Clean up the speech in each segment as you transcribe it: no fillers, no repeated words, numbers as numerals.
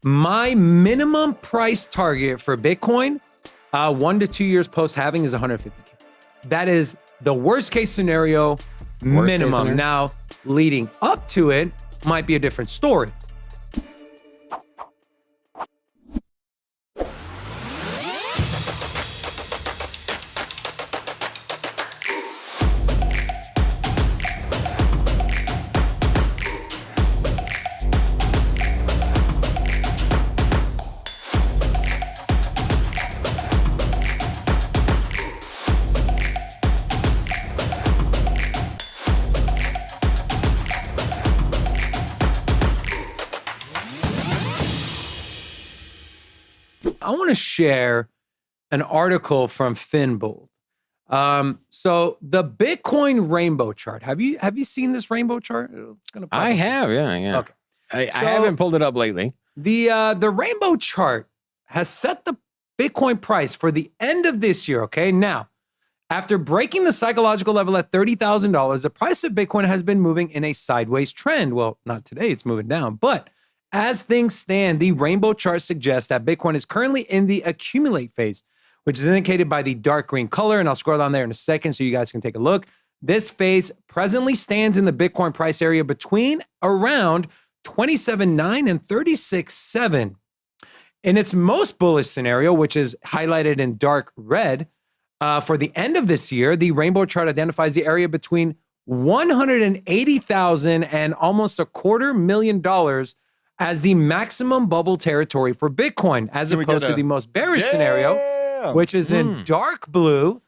My minimum price target for Bitcoin, 1 to 2 years post halving, is 150K. That is the worst case scenario, minimum. Now, leading up to it might be a different story. I want to share an article from Finbold. So the Bitcoin rainbow chart. Have you seen this rainbow chart? It's gonna I have, yeah. Okay. I haven't pulled it up lately. The rainbow chart has set the Bitcoin price for the end of this year. Okay, now after breaking the psychological level at $30,000, the price of Bitcoin has been moving in a sideways trend. Well, not today; it's moving down, but as things stand, the rainbow chart suggests that Bitcoin is currently in the accumulate phase, which is indicated by the dark green color. And I'll scroll down there in a second so you guys can take a look. This phase presently stands in the Bitcoin price area between around 27.9 and 36.7. In its most bullish scenario, which is highlighted in dark red, for the end of this year, the rainbow chart identifies the area between 180,000 and almost $250,000 as the maximum bubble territory for Bitcoin, as opposed to the most bearish scenario, which is in dark blue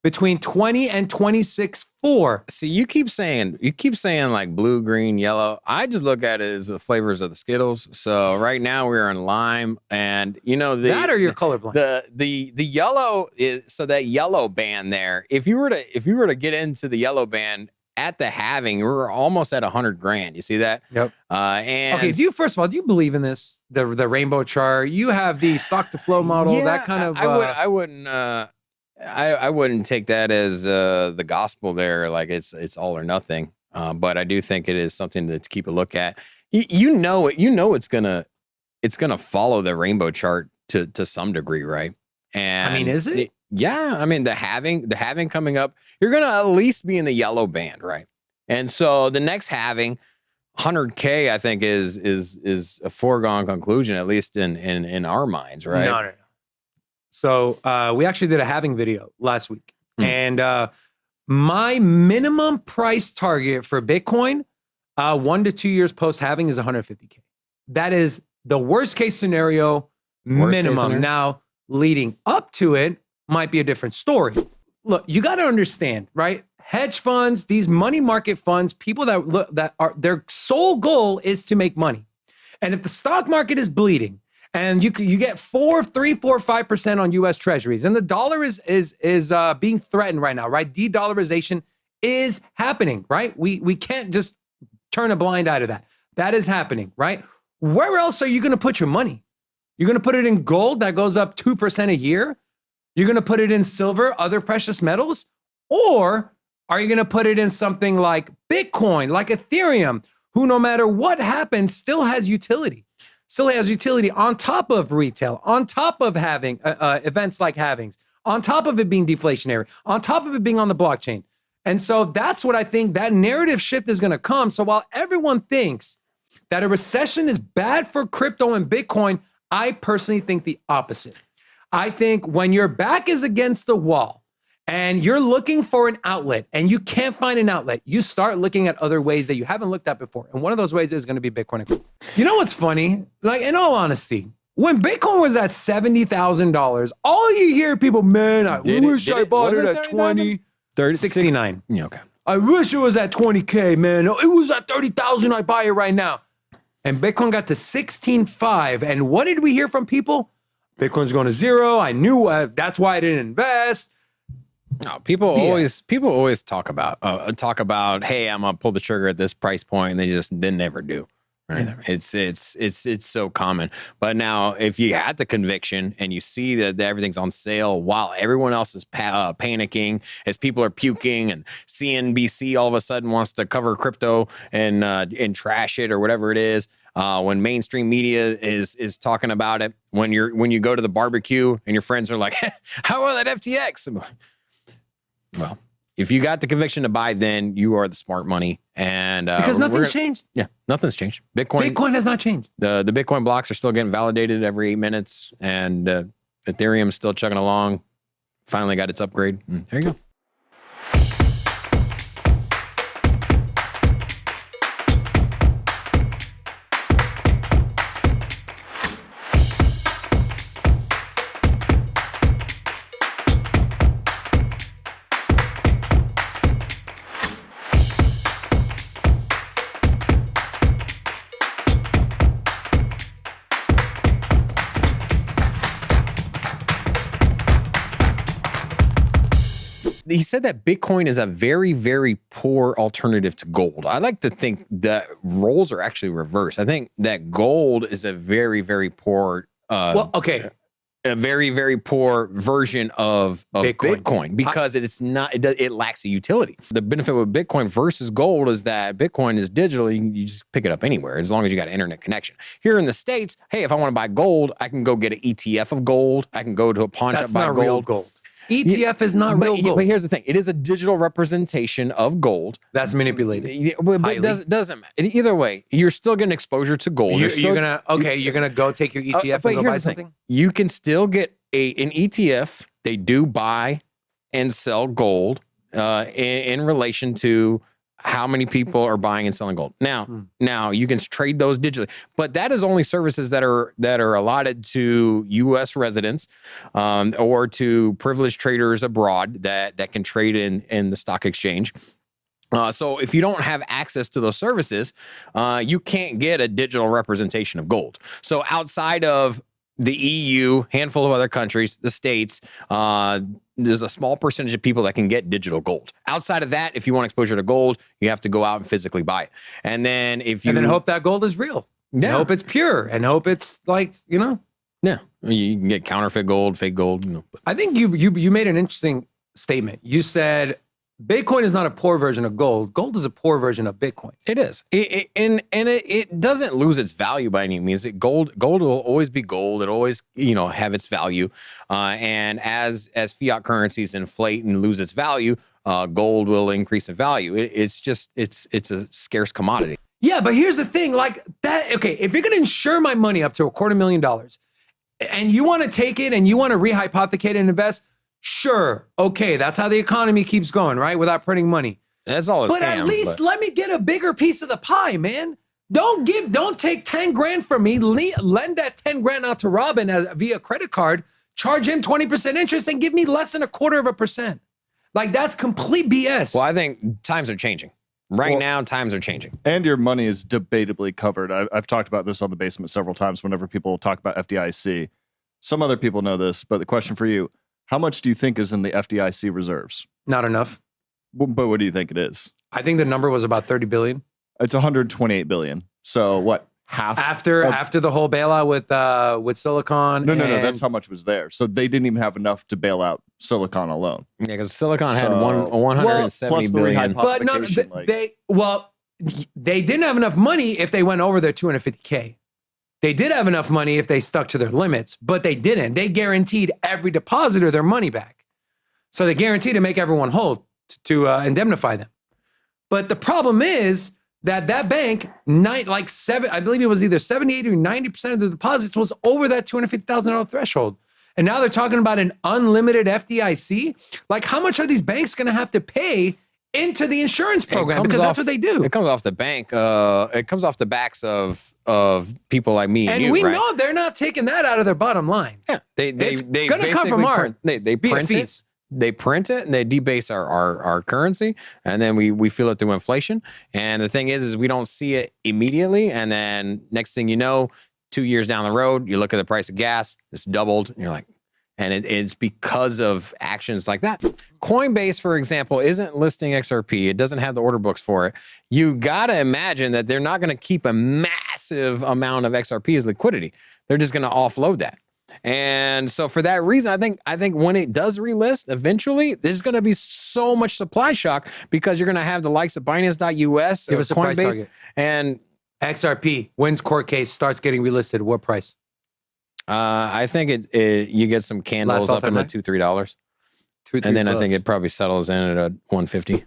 between 20 and 26.4. See, you keep saying like blue, green, yellow. I just look at it as the flavors of the Skittles. So right now we're in lime, and that or you're colorblind. The yellow is, so that yellow band there. If you were to get into the yellow band at the halving, we're almost at 100 grand. You see that? Yep. And okay, first of all, do you believe in this? The rainbow chart. You have the stock to flow model. Yeah, that kind of. I wouldn't take that as the gospel there. Like it's all or nothing. But I do think it is something to keep a look at. You know it's gonna follow the rainbow chart to some degree, right? And I mean, is it? Yeah, I mean the halving coming up, you're gonna at least be in the yellow band, right? And so the next halving, 100K, I think is a foregone conclusion, at least in our minds, right? No. So we actually did a halving video last week, and my minimum price target for Bitcoin, 1 to 2 years post halving, is 150K. That is the worst case scenario, minimum. Now, leading up to it might be a different story. Look, you got to understand, right? Hedge funds, these money market funds, people that are their sole goal is to make money. And if the stock market is bleeding and you get 5% on US Treasuries, and the dollar is being threatened right now, right? De-dollarization is happening, right? We can't just turn a blind eye to that. That is happening, right? Where else are you going to put your money? You're going to put it in gold that goes up 2% a year? You're going to put it in silver, other precious metals? Or are you going to put it in something like Bitcoin, like Ethereum, who no matter what happens still has utility? Still has utility on top of retail, on top of having events like halvings, on top of it being deflationary, on top of it being on the blockchain. And so that's what I think that narrative shift is going to come. So while everyone thinks that a recession is bad for crypto and Bitcoin, I personally think the opposite. I think when your back is against the wall and you're looking for an outlet and you can't find an outlet, you start looking at other ways that you haven't looked at before. And one of those ways is going to be Bitcoin. You know what's funny? Like, in all honesty, when Bitcoin was at $70,000, all you hear people, man, I wish I bought it at 20, 69. Yeah, okay. I wish it was at 20K, man. It was at 30,000. I buy it right now. And Bitcoin got to 16.5. And what did we hear from people? Bitcoin's going to zero. I knew that's why I didn't invest. No, people always talk about, hey, I'm gonna pull the trigger at this price point, and they never do. Right? It's so common. But now, if you had the conviction and you see that everything's on sale while everyone else is panicking, as people are puking, and CNBC all of a sudden wants to cover crypto and trash it or whatever it is, when mainstream media is talking about it, when you go to the barbecue and your friends are like, how about that FTX? I'm like, well, if you got the conviction to buy, then you are the smart money. And because nothing's changed. Yeah, nothing's changed. Bitcoin has not changed. The Bitcoin blocks are still getting validated every 8 minutes, and Ethereum's still chugging along. Finally got its upgrade. There you go. He said that Bitcoin is a very, very poor alternative to gold. I like to think that roles are actually reversed. I think that gold is a very, very poor, a very, very poor version of Bitcoin because it's not, it lacks a utility. The benefit with Bitcoin versus gold is that Bitcoin is digital. You just pick it up anywhere as long as you got an internet connection. Here in the States, hey, if I want to buy gold, I can go get an ETF of gold. I can go to a pawn shop, buy gold. Real gold. ETF is not real gold. But here's the thing. It is a digital representation of gold. That's manipulated. But it doesn't matter. Either way, you're still getting exposure to gold. You're gonna go take your ETF and go buy something? You can still get an ETF. They do buy and sell gold in relation to how many people are buying and selling gold. Now you can trade those digitally, but that is only services that are allotted to U.S. residents or to privileged traders abroad that can trade in the stock exchange. So if you don't have access to those services, you can't get a digital representation of gold. So outside of the EU, handful of other countries, the States, there's a small percentage of people that can get digital gold. Outside of that, if you want exposure to gold, you have to go out and physically buy it. And then hope that gold is real. Yeah. And hope it's pure and hope it's Yeah. You can get counterfeit gold, fake gold. I think you made an interesting statement. You said Bitcoin is not a poor version of gold. Gold is a poor version of Bitcoin. It is. It doesn't lose its value by any means. Gold will always be gold. It always, have its value. And as fiat currencies inflate and lose its value, gold will increase in value. It's a scarce commodity. Yeah, but here's the thing, if you're going to insure my money up to $250,000 and you want to take it and you want to rehypothecate and invest, sure. Okay. That's how the economy keeps going, right? Without printing money. That's all. At least let me get a bigger piece of the pie, man. Don't take 10 grand from me. Lend that 10 grand out to Robin via credit card, charge him 20% interest and give me less than 0.25%. That's complete BS. Well, I think times are changing. Now, times are changing. And your money is debatably covered. I've talked about this on The Basement several times whenever people talk about FDIC. Some other people know this, but the question for you, how much do you think is in the FDIC reserves? Not enough. But what do you think it is? I think the number was about 30 billion. It's 128 billion. So what? Half after the whole bailout with Silicon. No. That's how much was there. So they didn't even have enough to bail out Silicon alone. Yeah, because Silicon had 170 billion. But no, they didn't have enough money if they went over their 250K. They did have enough money if they stuck to their limits, but they didn't. They guaranteed every depositor their money back. So they guaranteed to make everyone whole to indemnify them. But the problem is that bank, I believe it was either 70, 80, or 90% of the deposits was over that $250,000 threshold. And now they're talking about an unlimited FDIC. How much are these banks going to have to pay into the insurance program? Because that's what they do. It comes off the bank. It comes off the backs of people like me and you. And we know they're not taking that out of their bottom line. Yeah, they gonna come from they print it. They print it and they debase our currency, and then we feel it through inflation. And the thing is we don't see it immediately, and then next thing you know, 2 years down the road, you look at the price of gas, it's doubled, and you're like. And it's because of actions like that. Coinbase, for example, isn't listing XRP. It doesn't have the order books for it. You got to imagine that they're not going to keep a massive amount of XRP as liquidity. They're just going to offload that. And so for that reason, I think when it does relist, eventually, there's going to be so much supply shock because you're going to have the likes of Binance.us, Give us a price target. And XRP wins court case, starts getting relisted. What price? I think you get some candles up into $2-3, and then I think it probably settles in at a 150.